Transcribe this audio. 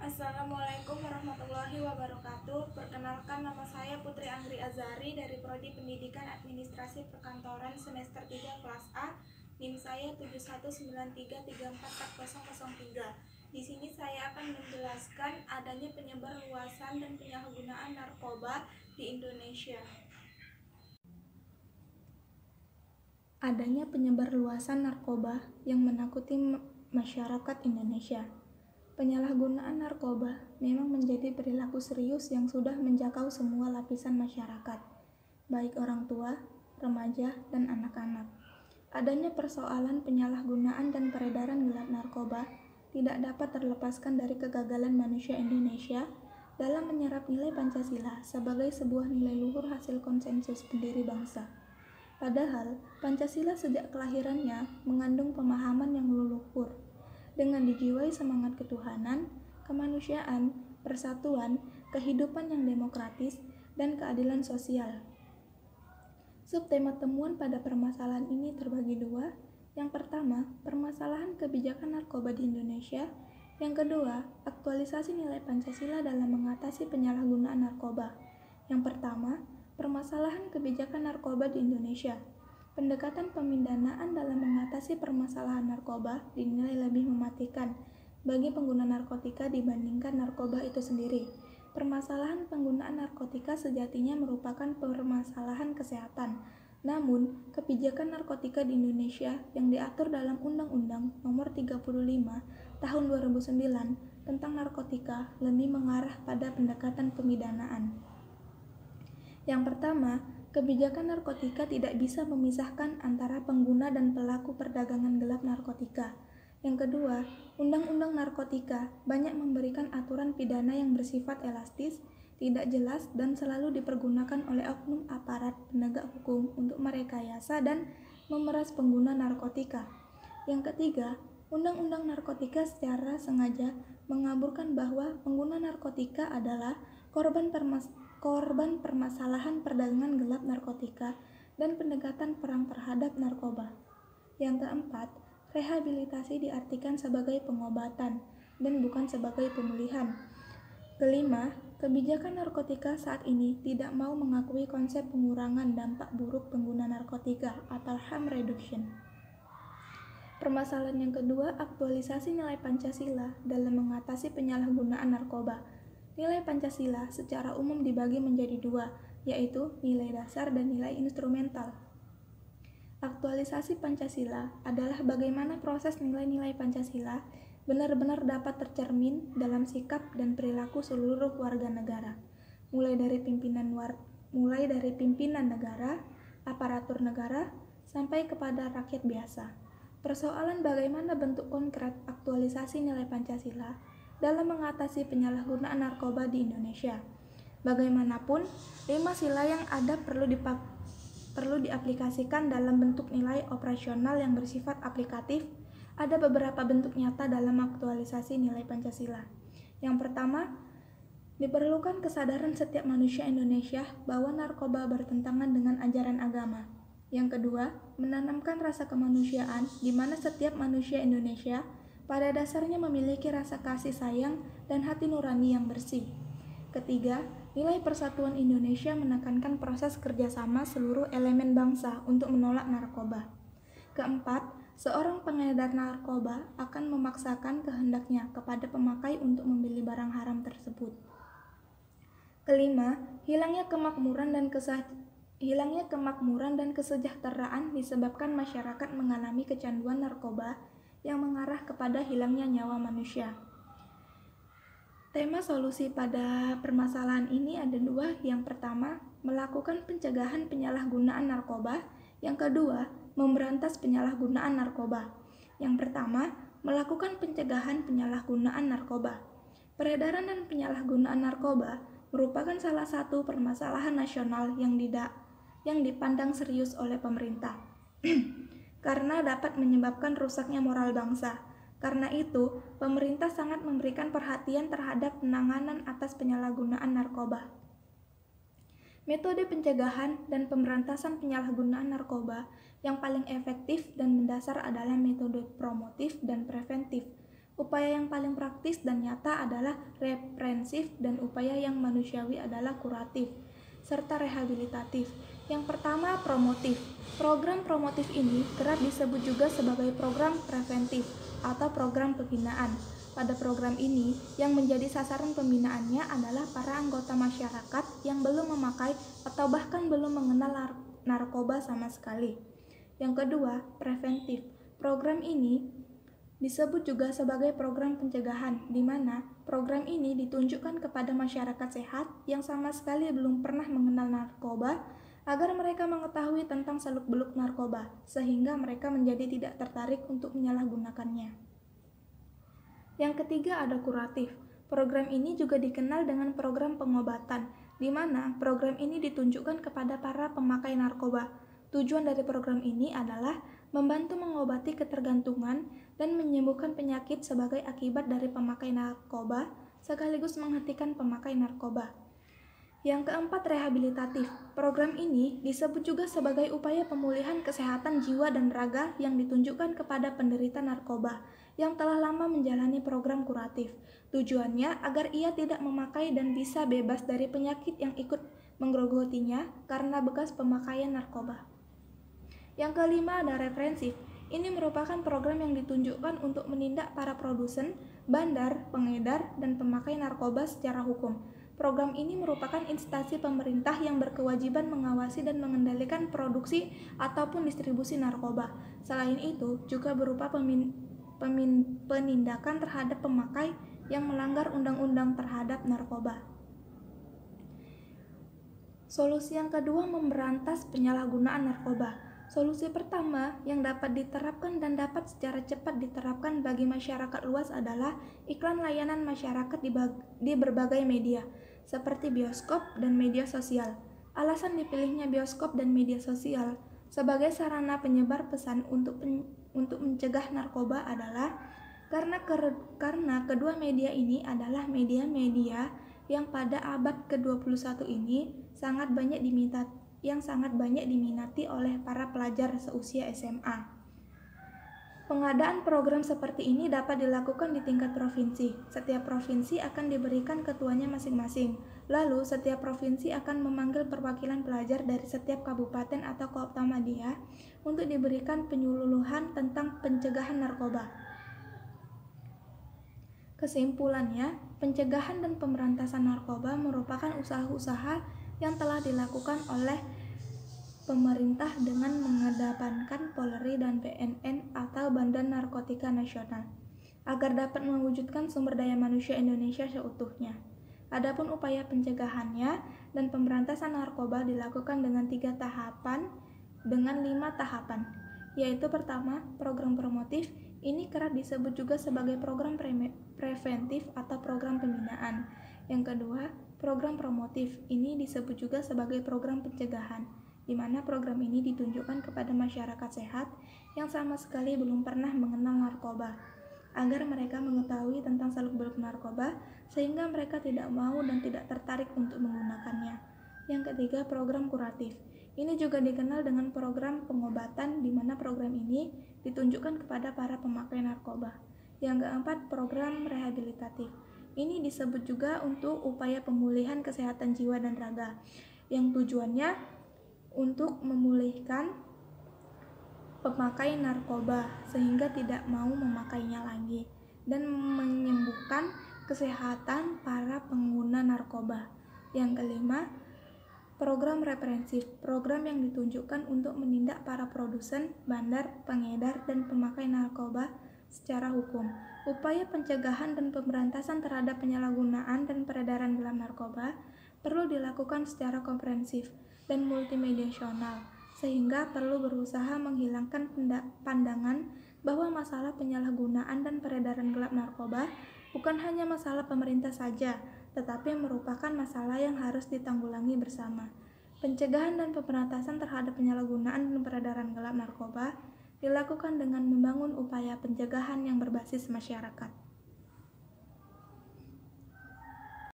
Assalamualaikum warahmatullahi wabarakatuh. Perkenalkan, nama saya Putri Anggri Azari dari Prodi Pendidikan Administrasi Perkantoran semester 3 kelas A. NIM saya 7193344003. Di sini saya akan menjelaskan adanya penyebar luasan dan penyalahgunaan narkoba di Indonesia. Adanya penyebar luasan narkoba yang menakuti masyarakat Indonesia. Penyalahgunaan narkoba memang menjadi perilaku serius yang sudah menjangkau semua lapisan masyarakat, baik orang tua, remaja, dan anak-anak. Adanya persoalan penyalahgunaan dan peredaran gelap narkoba tidak dapat terlepaskan dari kegagalan manusia Indonesia dalam menyerap nilai Pancasila sebagai sebuah nilai luhur hasil konsensus pendiri bangsa. Padahal, Pancasila sejak kelahirannya mengandung pemahaman yang leluhur, dengan dijiwai semangat ketuhanan, kemanusiaan, persatuan, kehidupan yang demokratis, dan keadilan sosial. Subtema temuan pada permasalahan ini terbagi dua. Yang pertama, permasalahan kebijakan narkoba di Indonesia. Yang kedua, aktualisasi nilai Pancasila dalam mengatasi penyalahgunaan narkoba. Yang pertama, permasalahan kebijakan narkoba di Indonesia. Pendekatan pemindanaan dalam mengatasi permasalahan narkoba dinilai lebih mematikan bagi pengguna narkotika dibandingkan narkoba itu sendiri. Permasalahan penggunaan narkotika sejatinya merupakan permasalahan kesehatan. Namun, kebijakan narkotika di Indonesia yang diatur dalam Undang-Undang Nomor 35 Tahun 2009 tentang narkotika lebih mengarah pada pendekatan pemidanaan. Yang pertama, kebijakan narkotika tidak bisa memisahkan antara pengguna dan pelaku perdagangan gelap narkotika. Yang kedua, Undang-Undang Narkotika banyak memberikan aturan pidana yang bersifat elastis, tidak jelas, dan selalu dipergunakan oleh oknum aparat penegak hukum untuk merekayasa dan memeras pengguna narkotika. Yang ketiga, Undang-Undang Narkotika secara sengaja mengaburkan bahwa pengguna narkotika adalah korban permasalahan perdagangan gelap narkotika dan pendekatan perang terhadap narkoba. Yang keempat, rehabilitasi diartikan sebagai pengobatan dan bukan sebagai pemulihan. Kelima, kebijakan narkotika saat ini tidak mau mengakui konsep pengurangan dampak buruk pengguna narkotika atau harm reduction. Permasalahan yang kedua, aktualisasi nilai Pancasila dalam mengatasi penyalahgunaan narkoba. Nilai Pancasila secara umum dibagi menjadi dua, yaitu nilai dasar dan nilai instrumental. Aktualisasi Pancasila adalah bagaimana proses nilai-nilai Pancasila benar-benar dapat tercermin dalam sikap dan perilaku seluruh warga negara, mulai dari pimpinan negara, aparatur negara, sampai kepada rakyat biasa. Persoalan bagaimana bentuk konkret aktualisasi nilai Pancasila dalam mengatasi penyalahgunaan narkoba di Indonesia. Bagaimanapun, 5 sila yang ada perlu diaplikasikan dalam bentuk nilai operasional yang bersifat aplikatif. Ada beberapa bentuk nyata dalam aktualisasi nilai Pancasila. Yang pertama, diperlukan kesadaran setiap manusia Indonesia bahwa narkoba bertentangan dengan ajaran agama. Yang kedua, menanamkan rasa kemanusiaan di mana setiap manusia Indonesia pada dasarnya memiliki rasa kasih sayang dan hati nurani yang bersih. Ketiga, nilai persatuan Indonesia menekankan proses kerjasama seluruh elemen bangsa untuk menolak narkoba. Keempat, seorang pengedar narkoba akan memaksakan kehendaknya kepada pemakai untuk membeli barang haram tersebut. Kelima, hilangnya kemakmuran dan kesejahteraan disebabkan masyarakat mengalami kecanduan narkoba yang mengarah kepada hilangnya nyawa manusia. Tema solusi pada permasalahan ini ada dua. Yang pertama, melakukan pencegahan penyalahgunaan narkoba. Yang kedua, memberantas penyalahgunaan narkoba. Yang pertama, melakukan pencegahan penyalahgunaan narkoba. Peredaran dan penyalahgunaan narkoba merupakan salah satu permasalahan nasional yang dipandang serius oleh pemerintah karena dapat menyebabkan rusaknya moral bangsa. Karena itu, pemerintah sangat memberikan perhatian terhadap penanganan atas penyalahgunaan narkoba. Metode pencegahan dan pemberantasan penyalahgunaan narkoba yang paling efektif dan mendasar adalah metode promotif dan preventif. Upaya yang paling praktis dan nyata adalah reprensif dan upaya yang manusiawi adalah kuratif, serta rehabilitatif. Yang pertama, promotif. Program promotif ini kerap disebut juga sebagai program preventif atau program pembinaan. Pada program ini, yang menjadi sasaran pembinaannya adalah para anggota masyarakat yang belum memakai atau bahkan belum mengenal narkoba sama sekali. Yang kedua, preventif. Program ini disebut juga sebagai program pencegahan, di mana program ini ditunjukkan kepada masyarakat sehat yang sama sekali belum pernah mengenal narkoba, agar mereka mengetahui tentang seluk-beluk narkoba, sehingga mereka menjadi tidak tertarik untuk menyalahgunakannya. Yang ketiga ada kuratif. Program ini juga dikenal dengan program pengobatan, di mana program ini ditunjukkan kepada para pemakai narkoba. Tujuan dari program ini adalah membantu mengobati ketergantungan dan menyembuhkan penyakit sebagai akibat dari pemakai narkoba, sekaligus menghentikan pemakai narkoba. Yang keempat, rehabilitatif. Program ini disebut juga sebagai upaya pemulihan kesehatan jiwa dan raga yang ditunjukkan kepada penderita narkoba yang telah lama menjalani program kuratif. Tujuannya agar ia tidak memakai dan bisa bebas dari penyakit yang ikut menggerogotinya karena bekas pemakaian narkoba. Yang kelima ada reprensif. Ini merupakan program yang ditunjukkan untuk menindak para produsen, bandar, pengedar, dan pemakai narkoba secara hukum. Program ini merupakan instansi pemerintah yang berkewajiban mengawasi dan mengendalikan produksi ataupun distribusi narkoba. Selain itu, juga berupa penindakan terhadap pemakai yang melanggar undang-undang terhadap narkoba. Solusi yang kedua, memberantas penyalahgunaan narkoba. Solusi pertama yang dapat diterapkan dan dapat secara cepat diterapkan bagi masyarakat luas adalah iklan layanan masyarakat di berbagai media, seperti bioskop dan media sosial. Alasan dipilihnya bioskop dan media sosial sebagai sarana penyebar pesan untuk mencegah narkoba adalah karena kedua media ini adalah media-media yang pada abad ke-21 ini sangat banyak diminati oleh para pelajar seusia SMA. Pengadaan program seperti ini dapat dilakukan di tingkat provinsi. Setiap provinsi akan diberikan ketuanya masing-masing. Lalu, setiap provinsi akan memanggil perwakilan pelajar dari setiap kabupaten atau kota madya untuk diberikan penyuluhan tentang pencegahan narkoba. Kesimpulannya, pencegahan dan pemberantasan narkoba merupakan usaha-usaha yang telah dilakukan oleh pemerintah dengan mengedepankan Polri dan BNN atau Badan Narkotika Nasional agar dapat mewujudkan sumber daya manusia Indonesia seutuhnya. Adapun upaya pencegahannya dan pemberantasan narkoba dilakukan dengan 5 tahapan, yaitu pertama, program promotif. Ini kerap disebut juga sebagai program preventif atau program pembinaan. Yang kedua, program promotif. Ini disebut juga sebagai program pencegahan, di mana program ini ditunjukkan kepada masyarakat sehat yang sama sekali belum pernah mengenal narkoba, agar mereka mengetahui tentang seluk-beluk narkoba sehingga mereka tidak mau dan tidak tertarik untuk menggunakannya. Yang ketiga, program kuratif. Ini juga dikenal dengan program pengobatan, di mana program ini ditunjukkan kepada para pemakai narkoba. Yang keempat, program rehabilitatif. Ini disebut juga untuk upaya pemulihan kesehatan jiwa dan raga, yang tujuannya untuk memulihkan pemakai narkoba sehingga tidak mau memakainya lagi dan menyembuhkan kesehatan para pengguna narkoba. Yang kelima, program reprensif. Program yang ditunjukkan untuk menindak para produsen, bandar, pengedar, dan pemakai narkoba secara hukum. Upaya pencegahan dan pemberantasan terhadap penyalahgunaan dan peredaran gelap narkoba perlu dilakukan secara komprehensif dan multidimensional, sehingga perlu berusaha menghilangkan pandangan bahwa masalah penyalahgunaan dan peredaran gelap narkoba bukan hanya masalah pemerintah saja, tetapi merupakan masalah yang harus ditanggulangi bersama. Pencegahan dan pemberantasan terhadap penyalahgunaan dan peredaran gelap narkoba dilakukan dengan membangun upaya pencegahan yang berbasis masyarakat.